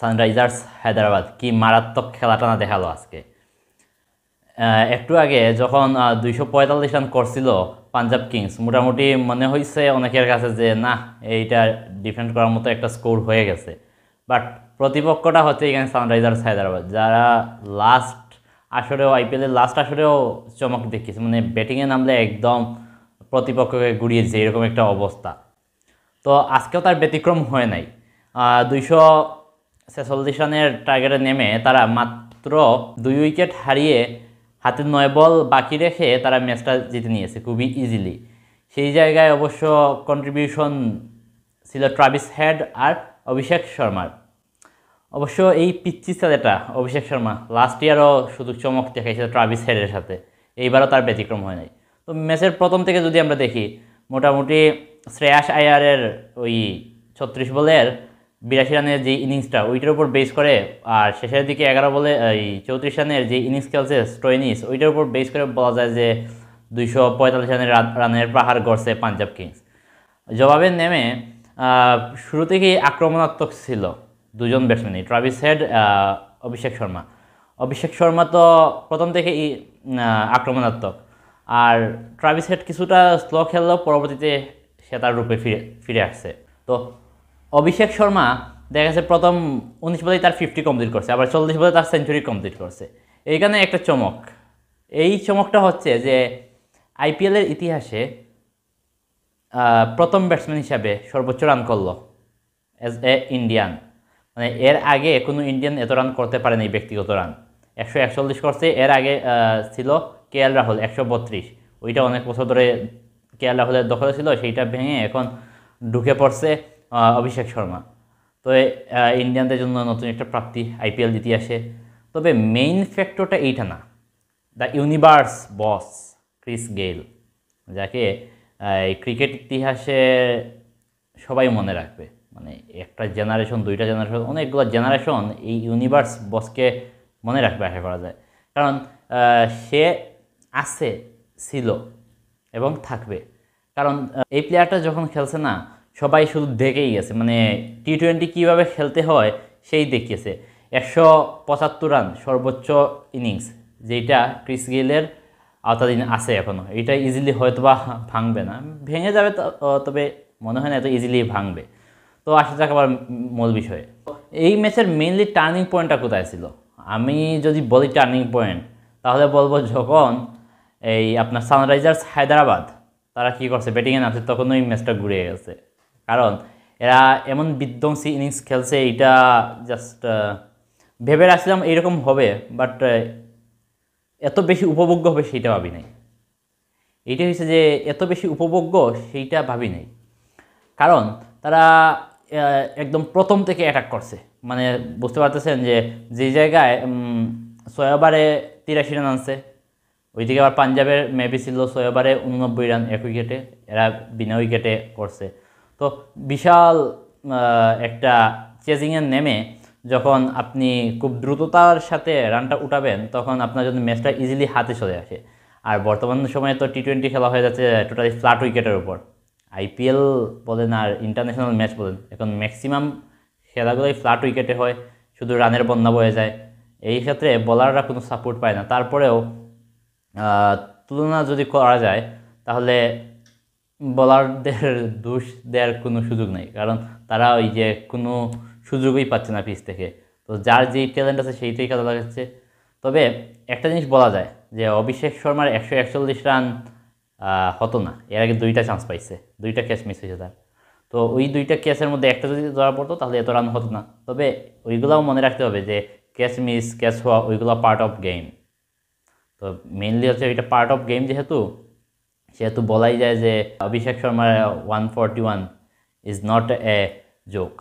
Sunrisers Hyderabad কি মারাত্মক খেলাটা না দেখালো আজকে। একটু আগে যখন 245 রান করছিল পাঞ্জাব কিংস, মোটামুটি মনে হয়েছে অনেকের কাছে যে না, এইটা ডিফেন্ড করার মতো একটা স্কোর হয়ে গেছে। বাট প্রতিপক্ষটা হচ্ছে এখানে সানরাইজার্স হায়দ্রাবাদ, যারা লাস্ট আসরেও আইপিএলের লাস্ট আসরেও চমক দেখিয়েছে, মানে ব্যাটিংয়ে নামলে একদম প্রতিপক্ষকে গুড়িয়ে দিয়েছে, এরকম একটা অবস্থা। তো আজকেও তার ব্যতিক্রম হয় নাই। 246 রানের টার্গেটে নেমে তারা মাত্র 2 উইকেট হারিয়ে হাতে 9 বল বাকি রেখে তারা ম্যাচটা জিতে নিয়েছে খুবই ইজিলি। সেই জায়গায় অবশ্য কন্ট্রিবিউশন ছিল ট্রাভিস হেড আর অভিষেক শর্মার। অবশ্য এই পিচ্চি ছেলেটা অভিষেক শর্মা লাস্ট ইয়ারও শুধু চমক দেখাইছে ট্রাভিস হেডের সাথে, এইবারও তার ব্যতিক্রম হয় নাই। তো ম্যাচের প্রথম থেকে যদি আমরা দেখি, মোটামুটি শ্রেয়াস আয়ারের ওই 36 বলের 82 রানের যে ইনিংসটা, ওইটার উপর বেস করে, আর শেষের দিকে 11 বলে এই 34 রানের যে ইনিংস খেলছে স্টোইনিস, ওইটার উপর বেস করে বলা যায় যে 245 রানের পাহাড় গড়ছে পাঞ্জাব কিংস। জবাবে নেমে শুরু থেকেই আক্রমণাত্মক ছিল দুজন ব্যাটসম্যানই, ট্রাভিস হেড, অভিষেক শর্মা তো প্রথম থেকেই আক্রমণাত্মক, আর ট্রাভিস হেড কিছুটা স্লো খেললেও পরবর্তীতে সে তার রূপে ফিরে আসছে। তো অভিষেক শর্মা দেখা গেছে প্রথম 19 বলেই তার 50 কমপ্লিট করছে, আবার 40 বলে তার সেঞ্চুরি কমপ্লিট করছে। এইখানে একটা চমক, এই চমকটা হচ্ছে যে আইপিএলের ইতিহাসে প্রথম ব্যাটসম্যান হিসাবে সর্বোচ্চ রান করলো অ্যাজ এ ইন্ডিয়ান। মানে এর আগে কোনো ইন্ডিয়ান এত রান করতে পারেনি, ব্যক্তিগত রান 141 করছে। এর আগে ছিল কেএল রাহুল 132, ওইটা অনেক বছর ধরে কেএল রাহুলের দখলে ছিল, সেইটা ভেঙে এখন ঢুকে পড়ছে অভিষেক শর্মা। তো ইন্ডিয়ানদের জন্য নতুন একটা প্রাপ্তি আইপিএল ইতিহাসে। তবে মেইন ফ্যাক্টরটা এইটা না, the universe boss Chris Gayle, যাকে ক্রিকেট ইতিহাসে সবাই মনে রাখবে। মানে একটা জেনারেশন, দুইটা জেনারেশন, অনেকগুলো জেনারেশন এই ইউনিভার্স বসকে মনে রাখবে আশা করা যায়। কারণ সে আছে, ছিল এবং থাকবে। কারণ এই প্লেয়ারটা যখন খেলছে না, সবাই শুধু দেখেই গেছে, মানে T20 কীভাবে খেলতে হয় সেই দেখিয়েছে। 175 রান সর্বোচ্চ ইনিংস, যেটা ক্রিস গেইলের আওতাধীন আছে এখনও। এটা ইজিলি হয়তো বা ভাঙবে না, ভেঙে যাবে, তবে মনে হয় না এত ইজিলি ভাঙবে। তো আসা যাক আবার মূল বিষয়ে। এই ম্যাচের মেইনলি টার্নিং পয়েন্টটা কোথায় ছিল? আমি যদি বলি টার্নিং পয়েন্ট, তাহলে বলবো যখন এই আপনার সানরাইজার্স হায়দ্রাবাদ তারা কী করছে, ব্যাটিংয়ে নামছে, তখন ওই ম্যাচটা ঘুরে গেছে। কারণ এরা এমন বিধ্বংসী ইনিংস খেলছে, এইটা জাস্ট ভেবে রাখছিলাম এইরকম হবে, বাট এত বেশি উপভোগ্য হবে সেইটা ভাবি নাই। এইটা হচ্ছে যে এত বেশি উপভোগ্য সেইটা ভাবি নাই, কারণ তারা একদম প্রথম থেকে অ্যাটাক করছে। মানে বুঝতে পারতেছেন যে যে জায়গায় 6 ওভারে 83 রান আনছে, ওইদিকে আবার পাঞ্জাবের মেবি ছিল 6 ওভারে 89 রান 1 উইকেটে, এরা বিনা উইকেটে করছে। তো বিশাল একটা চেজিংয়ে নেমে যখন আপনি খুব দ্রুততার সাথে রানটা উঠাবেন, তখন আপনার জন্য ম্যাচটা ইজিলি হাতে চলে আসে। আর বর্তমান সময়ে তো T20 খেলা হয়ে যাচ্ছে টোটালি ফ্ল্যাট উইকেটের উপর। আইপিএল বলেন আর ইন্টারন্যাশনাল ম্যাচ বলেন, এখন ম্যাক্সিমাম খেলাগুলোই ফ্ল্যাট উইকেটে হয়, শুধু রানের বন্যা বয়ে যায়। এই ক্ষেত্রে বোলাররা কোনো সাপোর্ট পায় না। তারপরেও তুলনা যদি করা যায়, তাহলে বোলারদের দোষ দেওয়ার কোনো সুযোগ নেই, কারণ তারা ওই যে কোনো সুযোগই পাচ্ছে না পিচ থেকে। তো যার যেই ট্যালেন্ট আছে সেইটাই কাজে লাগাচ্ছে। তবে একটা জিনিস বলা যায় যে অভিষেক শর্মার 141 রান হতো না, এর আগে 2টা চান্স পাইছে, 2টা ক্যাচ মিস হয়েছে তার। তো ওই 2টা ক্যাচের মধ্যে একটা যদি ধরা পড়তো তাহলে এত রান হতো না। তবে ওইগুলোও মনে রাখতে হবে যে ক্যাচ মিস, ক্যাচ হওয়া, ওইগুলো পার্ট অফ গেম। তো মেইনলি হচ্ছে এটা পার্ট অফ গেম, সেহেতু বলাই যায় যে অভিষেক শর্মার 141 ইজ নট এ জোক।